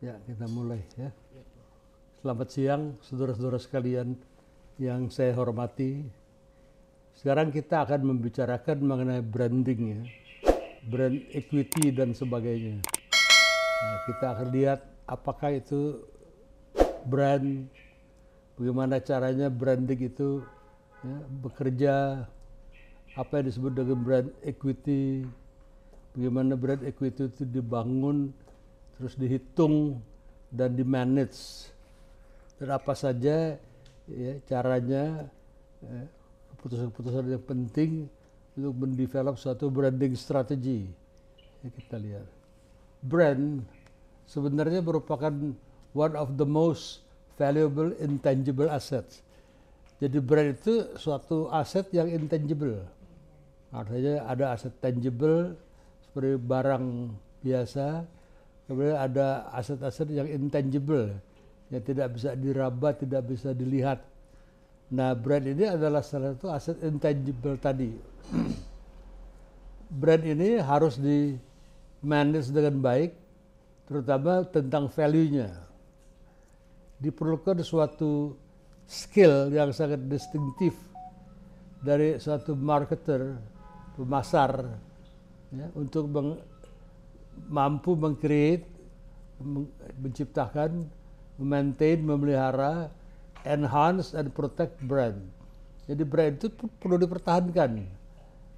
Ya, kita mulai ya. Selamat siang saudara-saudara sekalian yang saya hormati. Sekarang kita akan membicarakan mengenai branding ya, brand equity dan sebagainya. Nah, kita akan lihat apakah itu brand, bagaimana caranya branding itu ya, bekerja, apa yang disebut dengan brand equity, bagaimana brand equity itu dibangun, terus dihitung dan dimanage, dan apa saja ya, caranya keputusan-keputusan yang penting untuk mendevelop suatu branding strategi. Ya, kita lihat brand sebenarnya merupakan one of the most valuable intangible assets. Jadi brand itu suatu aset yang intangible. Artinya ada aset tangible seperti barang biasa, kemudian ada aset-aset yang intangible yang tidak bisa diraba, tidak bisa dilihat. Nah, brand ini adalah salah satu aset intangible tadi. Brand ini harus di manage dengan baik, terutama tentang value-nya. Diperlukan suatu skill yang sangat distinktif dari suatu marketer, pemasar, ya, untuk mampu meng-create, menciptakan, maintain, memelihara, enhance and protect brand. Jadi brand itu perlu dipertahankan,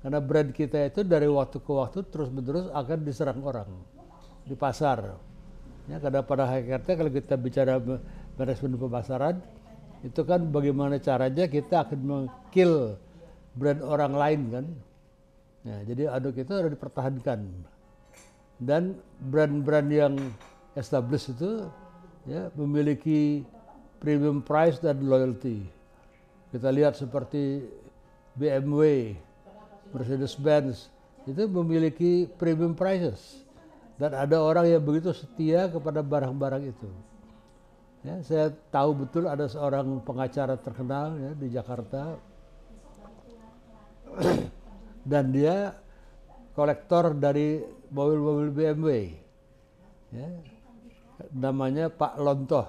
karena brand kita itu dari waktu ke waktu terus-menerus akan diserang orang di pasar. Ya, karena pada hakikatnya kalau kita bicara manajemen pemasaran, itu kan bagaimana caranya kita akan meng-kill brand orang lain kan. Nah, jadi aduk itu harus dipertahankan. Dan brand-brand yang established itu ya, memiliki premium price dan loyalty. Kita lihat seperti BMW, Mercedes-Benz, itu memiliki premium prices. Dan ada orang yang begitu setia kepada barang-barang itu. Ya, saya tahu betul ada seorang pengacara terkenal ya, di Jakarta. Dan dia kolektor dari mobil-mobil BMW. Ya, namanya Pak Lontoh.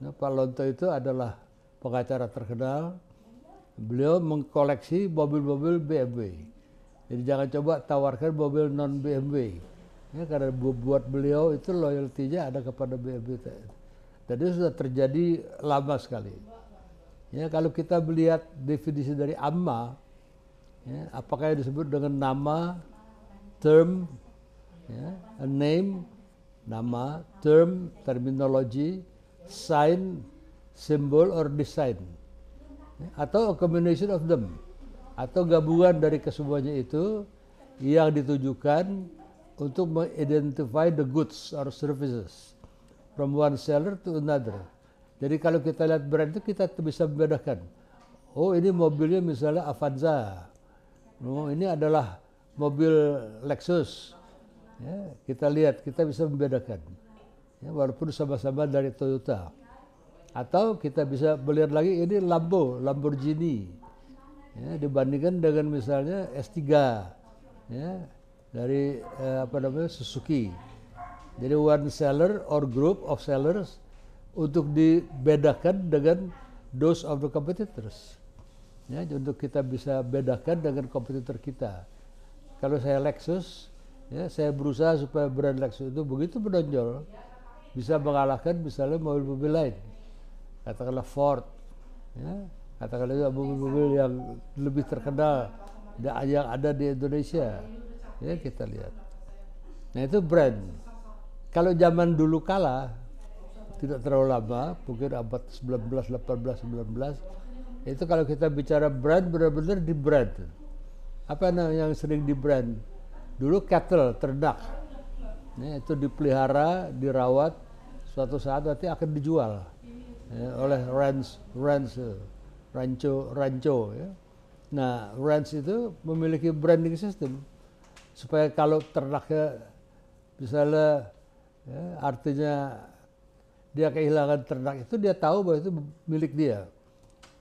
Nah, Pak Lontoh itu adalah pengacara terkenal. Beliau mengkoleksi mobil-mobil BMW. Jadi jangan coba tawarkan mobil non BMW. Ya, karena buat beliau itu loyaltinya ada kepada BMW. Dan itu sudah terjadi lama sekali. Ya, kalau kita melihat definisi dari amma, ya, apakah yang disebut dengan nama, term, ya, a name, nama, term, terminology, sign, symbol, or design, atau a combination of them, atau gabungan dari kesemuanya itu yang ditujukan untuk mengidentify the goods or services from one seller to another. Jadi kalau kita lihat brand itu kita bisa membedakan, oh ini mobilnya misalnya Avanza, oh ini adalah mobil Lexus, ya, kita lihat, kita bisa membedakan. Ya, walaupun sama-sama dari Toyota. Atau kita bisa melihat lagi ini Lamborghini. Ya, dibandingkan dengan misalnya S3 ya, dari Suzuki. Jadi one seller or group of sellers untuk dibedakan dengan those of the competitors. Ya, untuk kita bisa bedakan dengan kompetitor kita. Kalau saya Lexus, ya, saya berusaha supaya brand Lexus itu begitu menonjol, bisa mengalahkan misalnya mobil-mobil lain, katakanlah Ford, ya, katakanlah juga mobil-mobil yang lebih terkenal yang ada di Indonesia, ya, kita lihat. Nah, itu brand. Kalau zaman dulu kala, tidak terlalu lama, mungkin abad 19, 18, 19, itu kalau kita bicara brand, benar-benar di brand. Apa yang sering di brand? Dulu cattle, ternak. Ya, itu dipelihara, dirawat, suatu saat nanti akan dijual ya, oleh rancho ya. Nah, ranch itu memiliki branding system supaya kalau ternaknya misalnya ya, artinya dia kehilangan ternak itu, dia tahu bahwa itu milik dia.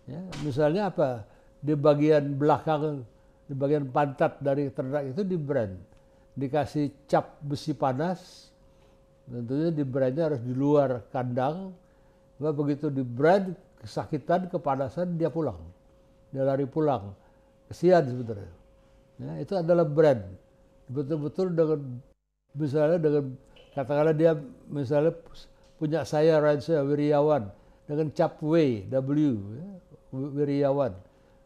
Ya, misalnya apa? Di bagian belakang, di bagian pantat dari ternak itu di brand, dikasih cap besi panas, Tentunya di brandnya harus di luar kandang. Begitu di brand, kesakitan, kepanasan, dia pulang. Dia lari pulang. Kesian sebenarnya. Ya, itu adalah brand. Betul-betul dengan katakanlah dia misalnya punya saya Ransya Wiriawan dengan cap W, ya, Wiriawan.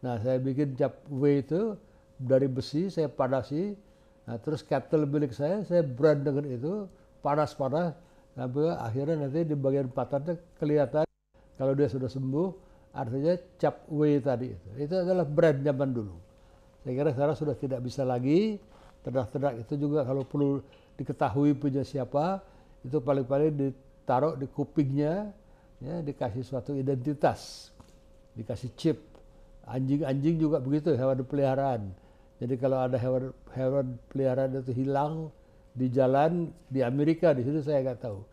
Nah, saya bikin cap W itu dari besi, saya panasi. Nah, terus kettle milik saya brand dengan itu, panas-panas. Sampai akhirnya nanti di bagian patatnya kelihatan kalau dia sudah sembuh, artinya cap W tadi itu adalah brand zaman dulu. Saya kira sekarang sudah tidak bisa lagi. Ternak-ternak itu juga kalau perlu diketahui punya siapa, itu paling-paling ditaruh di kupingnya, ya, dikasih suatu identitas, dikasih chip. Anjing-anjing juga begitu, hewan peliharaan. Jadi kalau ada hewan peliharaan itu hilang di jalan di Amerika, di situ saya nggak tahu,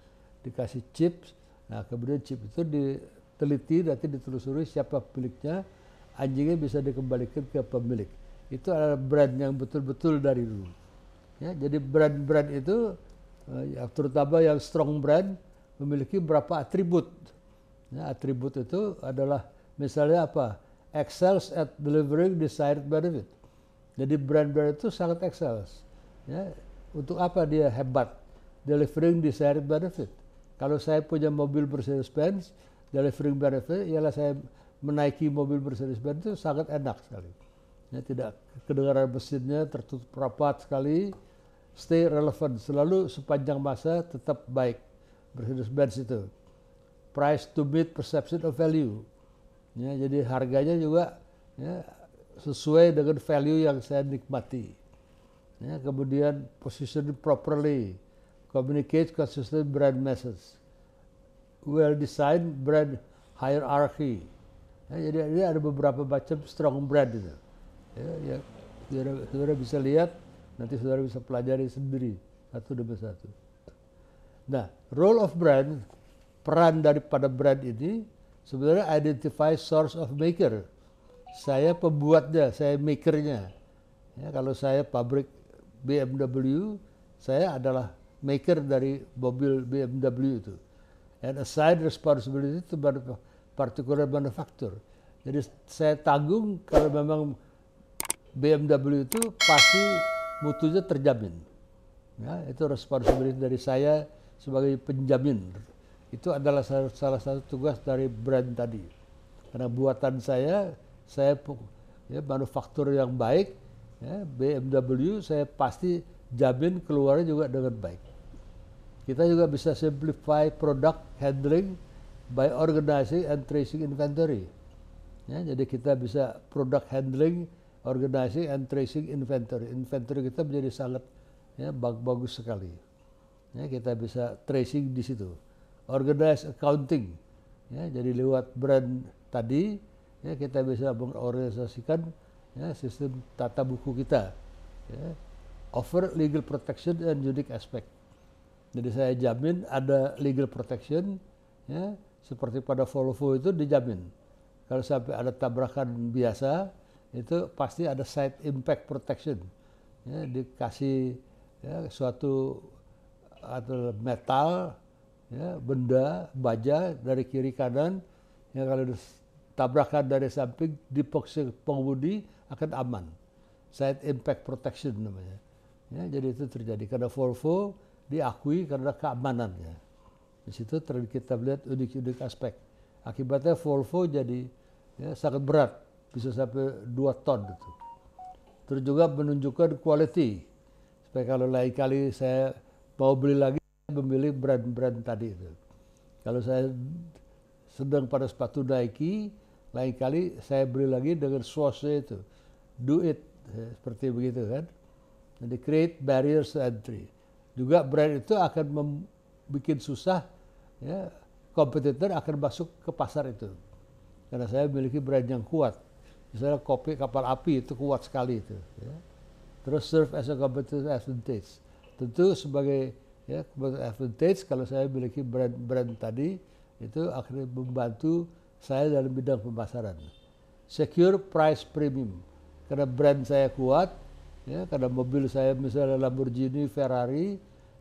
dikasih chip. Nah, kemudian chip itu diteliti, nanti ditelusuri siapa pemiliknya, anjingnya bisa dikembalikan ke pemilik. Itu adalah brand yang betul-betul dari dulu. Ya, jadi brand-brand itu, ya, terutama yang strong brand, memiliki berapa atribut. Ya, atribut itu adalah misalnya apa? Excels at delivering desired benefit. Jadi brand-brand itu sangat excels. Ya, untuk apa dia hebat? Delivering desired benefit. Kalau saya punya mobil Mercedes-Benz, delivering benefit ialah saya menaiki mobil Mercedes-Benz itu sangat enak sekali. Ya, tidak kedengaran mesinnya tertutup rapat sekali, stay relevant, selalu sepanjang masa tetap baik. Mercedes-Benz itu. Price to meet perception of value. Ya, jadi harganya juga, ya, sesuai dengan value yang saya nikmati. Ya, kemudian position properly, communicate consistent brand message, well designed brand hierarchy. Ya, jadi ini ada beberapa macam strong brand itu. Ya, saudara bisa lihat, nanti saudara bisa pelajari sendiri satu demi satu. Nah, role of brand, peran daripada brand ini sebenarnya identify source of maker. Saya pembuatnya, saya makernya. Ya, kalau saya pabrik BMW, saya adalah maker dari mobil BMW itu. And assign responsibility to particular manufacturer. Jadi saya tanggung kalau memang BMW itu pasti mutunya terjamin. Ya, itu responsibility dari saya sebagai penjamin. Itu adalah salah satu tugas dari brand tadi. Karena buatan saya ya, manufaktur yang baik, ya, BMW saya pasti jamin keluarnya juga dengan baik. Kita juga bisa simplify product handling by organizing and tracing inventory. Ya, jadi kita bisa product handling, organizing and tracing inventory. Inventory kita menjadi sangat, ya, bagus sekali. Ya, kita bisa tracing di situ. Organize accounting. Ya, jadi lewat brand tadi, ya, kita bisa mengorganisasikan, ya, sistem tata buku kita. Ya. Offer legal protection and unique aspect. Jadi saya jamin ada legal protection, ya, seperti pada Volvo itu dijamin. Kalau sampai ada tabrakan biasa, itu pasti ada side impact protection. Ya, dikasih, ya, suatu atau metal, ya, benda, baja dari kiri kanan, yang kalau tabrakan dari samping di pengemudi akan aman. Side impact protection namanya. Ya, jadi itu terjadi karena Volvo diakui karena keamanannya. Di situ kita melihat unik-unik aspek. Akibatnya Volvo jadi, ya, sangat berat, bisa sampai 2 ton itu. Terus juga menunjukkan quality. Supaya kalau lain kali saya mau beli lagi, memilih brand-brand tadi itu. Kalau saya sedang pada sepatu Nike, lain kali saya beli lagi dengan swoosh itu. Do it, ya, seperti begitu kan. Jadi create barriers to entry. Juga brand itu akan membuat susah, ya, kompetitor akan masuk ke pasar itu. Karena saya memiliki brand yang kuat. Misalnya kopi kapal api itu kuat sekali itu. Ya. Terus serve as a competitive advantage. Tentu sebagai, ya, competitive advantage kalau saya memiliki brand tadi, itu akan membantu saya dalam bidang pemasaran. Secure price premium. Karena brand saya kuat, ya, karena mobil saya misalnya Lamborghini, Ferrari,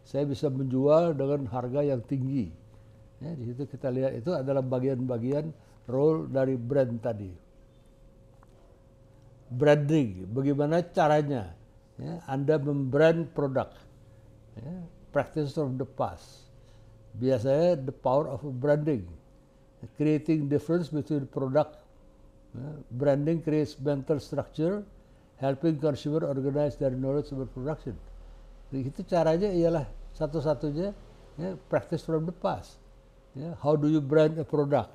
saya bisa menjual dengan harga yang tinggi. Ya, di situ kita lihat itu adalah bagian-bagian role dari brand tadi. Branding, bagaimana caranya ya, Anda membrand produk. Ya, practice of the past. Biasanya the power of branding, creating difference between product. Branding creates mental structure, helping consumer organize their knowledge about production. Itu caranya ialah satu-satunya ya, practice from the past. Ya, how do you brand a product?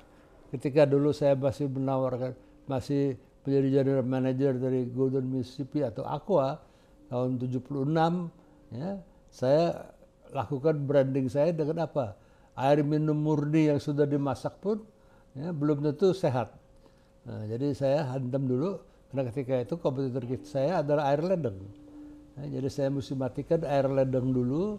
Ketika dulu saya masih menawarkan, masih menjadi general manager dari Golden Mississippi atau Aqua tahun 76, ya, saya lakukan branding saya dengan apa? Air minum murni yang sudah dimasak pun ya, belum tentu sehat. Nah, jadi saya hantam dulu, karena ketika itu kompetitor saya adalah air ledeng. Nah, jadi saya mesti matikan air ledeng dulu,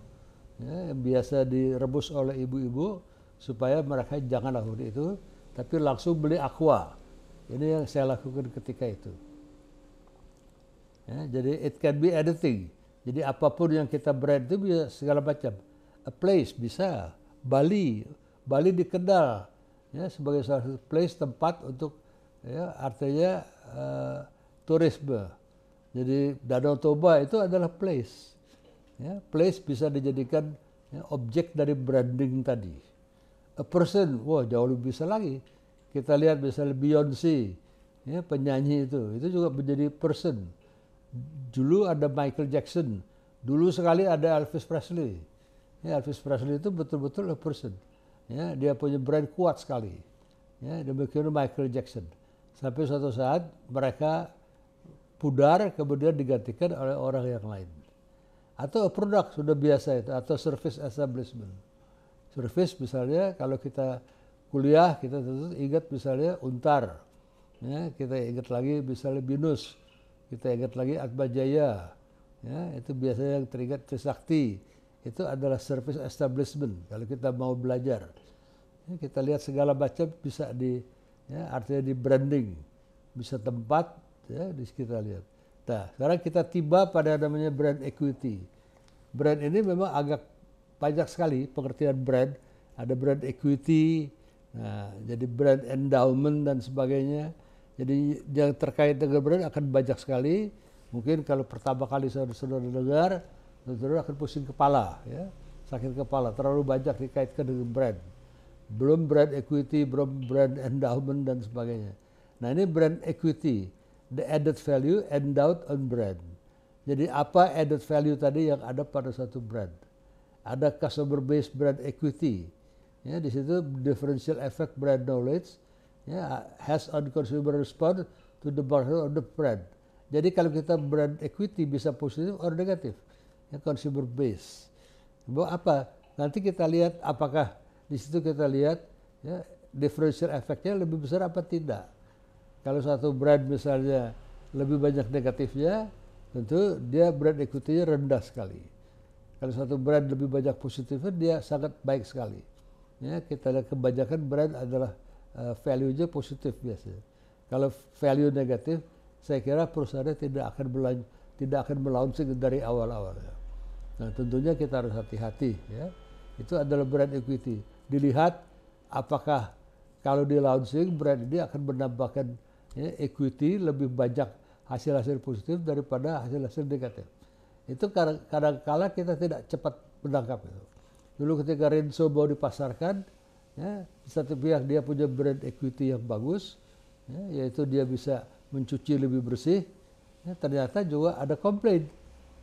ya, yang biasa direbus oleh ibu-ibu, supaya mereka jangan lakukan itu, tapi langsung beli Aqua. Ini yang saya lakukan ketika itu. Ya, jadi it can be anything. Jadi apapun yang kita brand itu bisa segala macam. A place bisa, Bali dikenal ya, sebagai salah satu place, tempat untuk ya, artinya turisme. Jadi Danau Toba itu adalah place. Ya, place bisa dijadikan ya, objek dari branding tadi. A person, wah jauh lebih bisa lagi. Kita lihat misalnya Beyonce, ya, penyanyi itu juga menjadi person. Dulu ada Michael Jackson, dulu sekali ada Elvis Presley. Ya, Elvis Presley itu betul-betul a person. Ya, dia punya brand kuat sekali. Ya, demikian Michael Jackson. Sampai suatu saat mereka pudar, kemudian digantikan oleh orang yang lain. Atau produk sudah biasa itu, atau service establishment. Service misalnya kalau kita kuliah kita tentu ingat misalnya Untar, ya, kita ingat lagi misalnya Binus, kita ingat lagi Atmajaya, ya, itu biasanya yang teringat Trisakti, itu adalah service establishment kalau kita mau belajar. Ya, kita lihat segala macam bisa ya, artinya di branding, bisa tempat, ya, di kita lihat. Nah, sekarang kita tiba pada namanya brand equity. Brand ini memang agak banyak sekali pengertian brand. Ada brand equity, nah, jadi brand endowment dan sebagainya. Jadi yang terkait dengan brand akan banyak sekali. Mungkin kalau pertama kali saudara dengar, saudara akan pusing kepala, ya, sakit kepala. Terlalu banyak dikaitkan dengan brand. Belum brand equity, belum brand endowment dan sebagainya. Nah, ini brand equity, the added value endowed on brand. Jadi apa added value tadi yang ada pada satu brand? Ada customer based brand equity. Ya, di situ differential effect brand knowledge, ya, has on consumer response to the market of the brand. Jadi kalau kita brand equity bisa positif atau negatif, ya, consumer base. Bahwa apa? Nanti kita lihat apakah di situ kita lihat ya, differential effectnya lebih besar apa tidak. Kalau satu brand misalnya lebih banyak negatifnya, tentu dia brand equity-nya rendah sekali. Kalau satu brand lebih banyak positifnya, dia sangat baik sekali. Ya, kita lihat kebanyakan brand adalah value-nya positif biasanya. Kalau value negatif, saya kira perusahaannya tidak akan melaunching dari awal-awal. Nah, tentunya kita harus hati-hati. Ya. Itu adalah brand equity. Dilihat apakah kalau di launching brand ini akan menambahkan ya, equity lebih banyak hasil-hasil positif daripada hasil-hasil negatif. Itu kadang-kala kita tidak cepat menangkap itu. Dulu ketika Rinso mau dipasarkan, ya, di satu pihak dia punya brand equity yang bagus, ya, yaitu dia bisa mencuci lebih bersih. Ya, ternyata juga ada komplain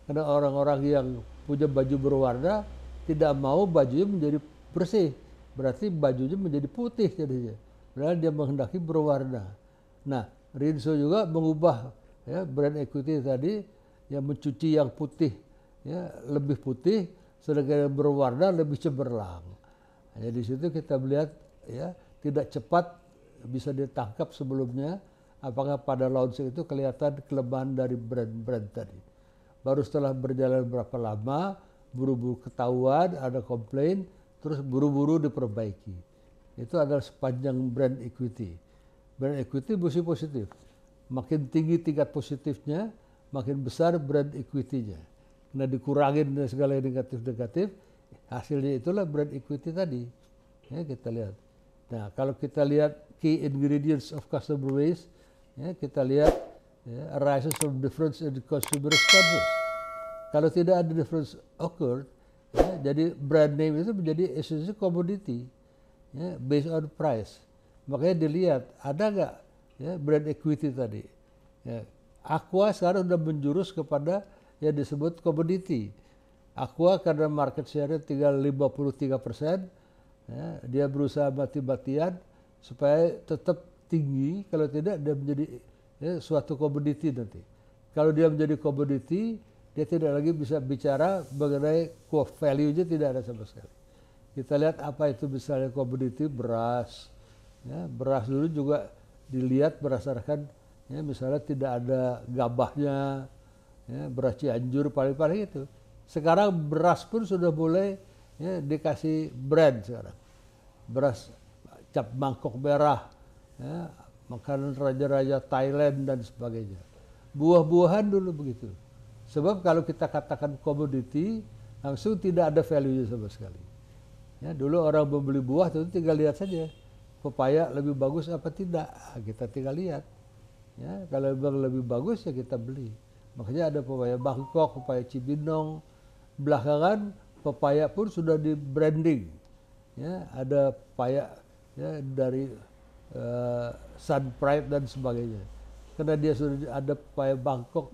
karena orang-orang yang punya baju berwarna tidak mau bajunya menjadi bersih, berarti bajunya menjadi putih jadinya. Padahal dia menghendaki berwarna. Nah, Rinso juga mengubah ya, brand equity tadi yang mencuci yang putih, ya, lebih putih, sedangkan yang berwarna lebih cemerlang. Jadi di situ kita melihat ya tidak cepat bisa ditangkap sebelumnya apakah pada launching itu kelihatan kelemahan dari brand-brand tadi. Baru setelah berjalan berapa lama, buru-buru ketahuan ada komplain, terus buru-buru diperbaiki. Itu adalah sepanjang brand equity. Brand equity mesti positif. Makin tinggi tingkat positifnya, makin besar brand equity-nya. Karena dikurangin segala yang negatif-negatif, hasilnya itulah brand equity tadi. Ya, kita lihat. Nah, kalau kita lihat key ingredients of customer base, ya, kita lihat arises from difference in consumer responses. Kalau tidak ada difference occurred, ya, jadi brand name itu menjadi essentially commodity, ya, based on price. Makanya dilihat ada nggak, ya, brand equity tadi. Ya, Aqua sekarang sudah menjurus kepada yang disebut komoditi. Aqua karena market share-nya tinggal 53%, ya, dia berusaha mati-matian supaya tetap tinggi, kalau tidak dia menjadi, ya, suatu komoditi nanti. Kalau dia menjadi komoditi, dia tidak lagi bisa bicara mengenai core value-nya, tidak ada sama sekali. Kita lihat apa itu misalnya komoditi beras. Ya, beras dulu juga dilihat berdasarkan, ya, misalnya tidak ada gabahnya, ya, beras Cianjur paling-paling itu. Sekarang beras pun sudah mulai, ya, dikasih brand sekarang. Beras cap mangkok merah, ya, makanan raja-raja Thailand dan sebagainya. Buah-buahan dulu begitu. Sebab kalau kita katakan komoditi, langsung tidak ada value sama sekali. Ya, dulu orang membeli buah itu tinggal lihat saja. Pepaya lebih bagus apa tidak, kita tinggal lihat. Ya, kalau memang lebih bagus ya kita beli. Makanya ada pepaya Bangkok, pepaya Cibinong. Belakangan pepaya pun sudah di branding. Ya, ada pepaya, ya, dari Sun Pride dan sebagainya. Karena dia sudah ada pepaya Bangkok,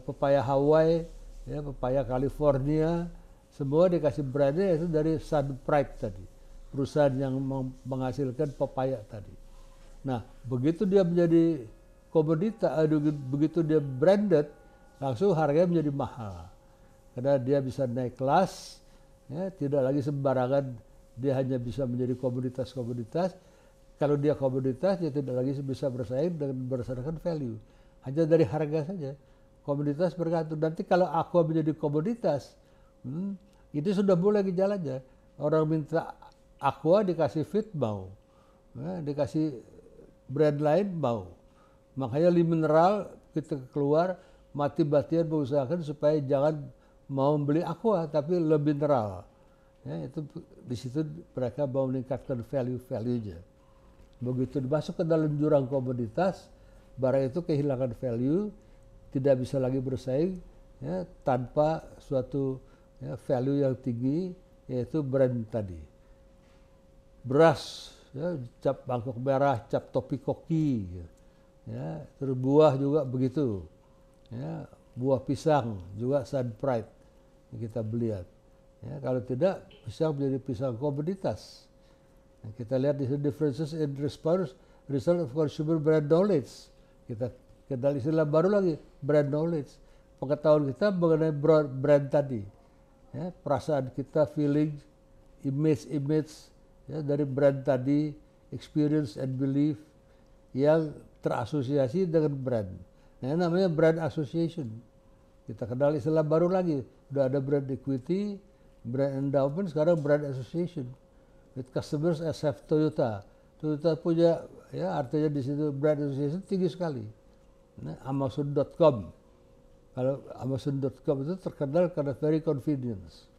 pepaya Hawaii, ya, pepaya California, semua dikasih brandnya itu dari Sun Pride tadi, perusahaan yang menghasilkan pepaya tadi. Nah, begitu dia menjadi komoditas, begitu dia branded, langsung harganya menjadi mahal. Karena dia bisa naik kelas, ya, tidak lagi sembarangan dia hanya bisa menjadi komoditas-komoditas. Kalau dia komoditas, dia tidak lagi bisa bersaing dengan berdasarkan value. Hanya dari harga saja. Komoditas bergantung. Nanti kalau Aqua menjadi komoditas, itu sudah mulai gejalanya. Orang minta Aqua dikasih Fit mau, ya, dikasih brand lain mau. Makanya Li Mineral kita keluar mati-matian mengusahakan supaya jangan mau beli Aqua tapi Le Mineral. Ya, itu di situ mereka mau meningkatkan value-nya. Begitu masuk ke dalam jurang komoditas, barang itu kehilangan value, tidak bisa lagi bersaing, ya, tanpa suatu, ya, value yang tinggi, yaitu brand tadi. Beras, ya, cap mangkok merah, cap topi koki, ya, terus buah juga begitu, ya, buah pisang juga Sun Pride yang kita lihat. Ya, kalau tidak, pisang menjadi pisang komoditas. Nah, kita lihat di differences in result of consumer brand knowledge. Kita kenal istilah baru lagi, brand knowledge. Pengetahuan kita mengenai brand tadi, ya, perasaan kita, feeling, image, ya, dari brand tadi, experience and belief yang terasosiasi dengan brand. Nah, ini namanya brand association. Kita kenal istilah baru lagi, udah ada brand equity, brand endowment, sekarang brand association. With customers as have Toyota. Toyota punya, ya, artinya di situ brand association tinggi sekali. Nah, Amazon.com. Kalau Amazon.com itu terkenal karena very convenience.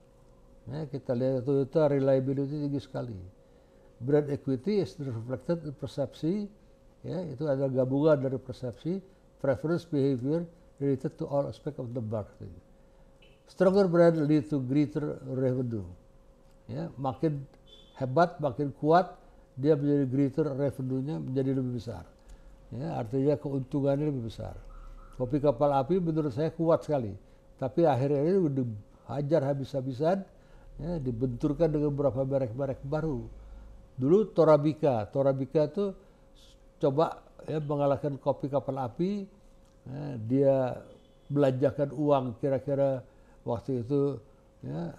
Ya, kita lihat Toyota reliability tinggi sekali. Brand equity is reflected in persepsi. Ya, itu adalah gabungan dari persepsi, preference, behavior related to all aspect of the market. Stronger brand lead to greater revenue. Ya, makin hebat, makin kuat, dia menjadi greater revenue-nya menjadi lebih besar. Ya, artinya keuntungannya lebih besar. Kopi kapal api menurut saya kuat sekali, tapi akhirnya ini dihajar habis-habisan, ya, dibenturkan dengan beberapa merek-merek baru. Dulu Torabika itu coba, ya, mengalahkan kopi kapal api, ya, dia belanjakan uang kira-kira waktu itu, ya,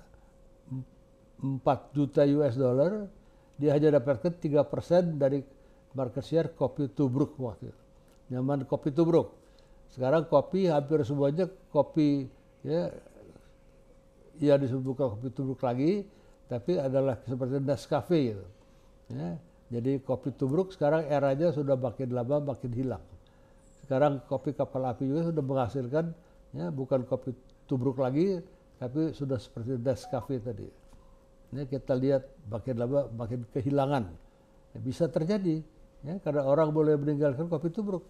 4 juta US dollar, dia hanya dapatkan 3% dari market share kopi tubruk waktu itu. Nyaman kopi tubruk. Sekarang kopi hampir semuanya kopi, ya, ya disebut kopi tubruk lagi, tapi adalah seperti Nescafe gitu. Ya, jadi kopi tubruk sekarang eranya sudah makin lama makin hilang. Sekarang kopi kapal api juga sudah menghasilkan, ya, bukan kopi tubruk lagi, tapi sudah seperti Nescafe tadi. Ini kita lihat makin lama makin kehilangan. Ya, bisa terjadi, ya, karena orang boleh meninggalkan kopi tubruk.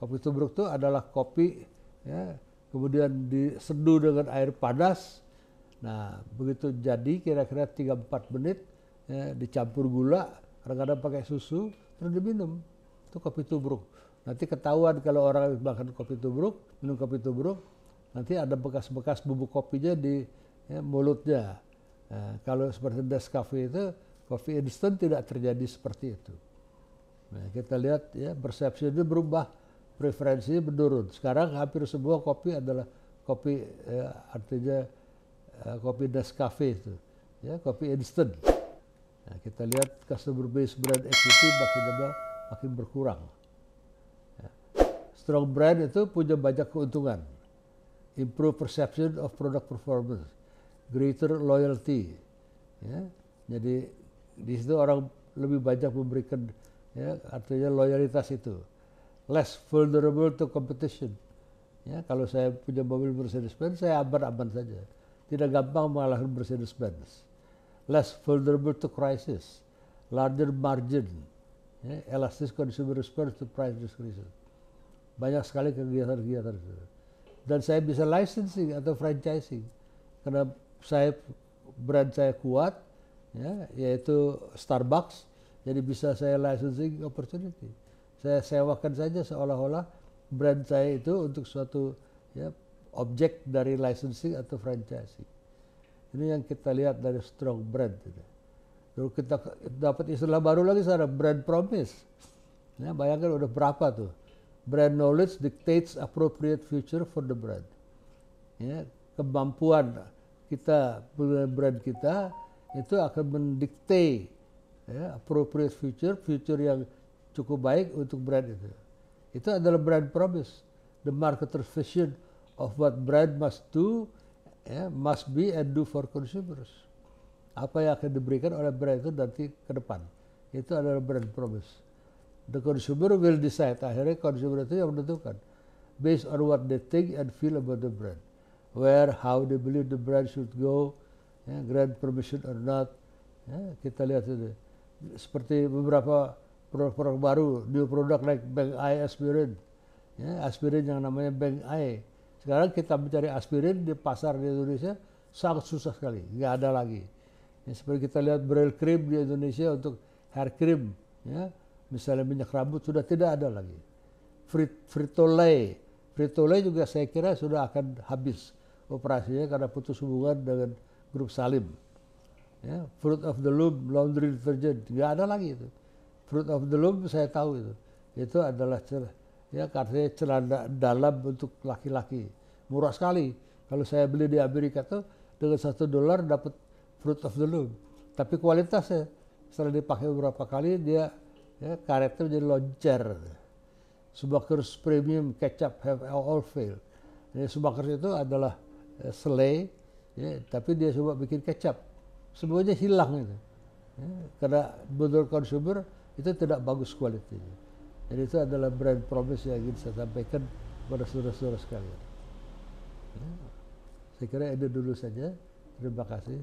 Kopi tubruk itu adalah kopi, ya, kemudian diseduh dengan air panas. Nah, begitu jadi kira-kira 3-4 menit, ya, dicampur gula, kadang-kadang pakai susu, terus diminum. Itu kopi tubruk. Nanti ketahuan kalau orang makan kopi tubruk, minum kopi tubruk, nanti ada bekas-bekas bubuk kopinya di, ya, mulutnya. Nah, kalau seperti Nescafe itu, kopi instan tidak terjadi seperti itu. Nah, kita lihat, ya, persepsi itu berubah, preferensinya menurun. Sekarang hampir semua kopi adalah kopi, artinya kopi Nescafe itu, ya, kopi instan. Nah, kita lihat customer base brand equity makin lama makin berkurang. Ya. Strong brand itu punya banyak keuntungan. Improve perception of product performance, greater loyalty. Ya. Jadi di situ orang lebih banyak memberikan, ya, artinya loyalitas itu. Less vulnerable to competition. Ya, kalau saya punya mobil Mercedes-Benz, saya aman-aman saja. Tidak gampang mengalahkan Mercedes-Benz. Less vulnerable to crisis. Larger margin. Ya, elastic consumer response to price decreases. Banyak sekali kegiatan-kegiatan itu. Dan saya bisa licensing atau franchising. Karena brand saya kuat, ya, yaitu Starbucks, jadi bisa saya licensing opportunity. Saya sewakan saja seolah-olah brand saya itu untuk suatu, ya, objek dari licensing atau franchising. Ini yang kita lihat dari strong brand. Lalu kita dapat istilah baru lagi sana, brand promise. Ya, bayangkan udah berapa tuh. Brand knowledge dictates appropriate future for the brand. Ya, kemampuan kita, brand kita itu akan mendikte, ya, appropriate future yang cukup baik untuk brand itu. Itu adalah brand promise, the marketer's vision of what brand must do, ya, must be and do for consumers. Apa yang akan diberikan oleh brand itu nanti ke depan. Itu adalah brand promise. The consumer will decide. Akhirnya consumer itu yang menentukan. Based on what they think and feel about the brand. Where, how they believe the brand should go. Ya, grant permission or not. Ya, kita lihat itu. Seperti beberapa produk-produk baru. New product like Bang Eye aspirin. Ya, aspirin yang namanya Bang Eye. Sekarang kita mencari aspirin di pasar di Indonesia sangat susah sekali. Nggak ada lagi. Ya, seperti kita lihat Brel Cream di Indonesia untuk hair cream. Ya, misalnya minyak rambut sudah tidak ada lagi. Frito-Lay juga saya kira sudah akan habis operasinya karena putus hubungan dengan grup Salim. Ya, Fruit of the Loom laundry detergent nggak ada lagi itu. Fruit of the Loom saya tahu itu adalah, ya, katanya celana dalam untuk laki-laki, murah sekali. Kalau saya beli di Amerika tuh dengan $1 dapat Fruit of the Loom, tapi kualitasnya setelah dipakai beberapa kali dia, ya, karetnya menjadi loncer. Smucker's Premium Ketchup have all failed. Jadi Smucker's itu adalah selai, ya, tapi dia coba bikin kecap, semuanya hilang itu. Ya, karena menurut consumer itu tidak bagus kualitasnya. Jadi itu adalah brand promise yang ingin saya sampaikan kepada saudara-saudara sekalian. Ya, saya kira itu dulu saja. Terima kasih.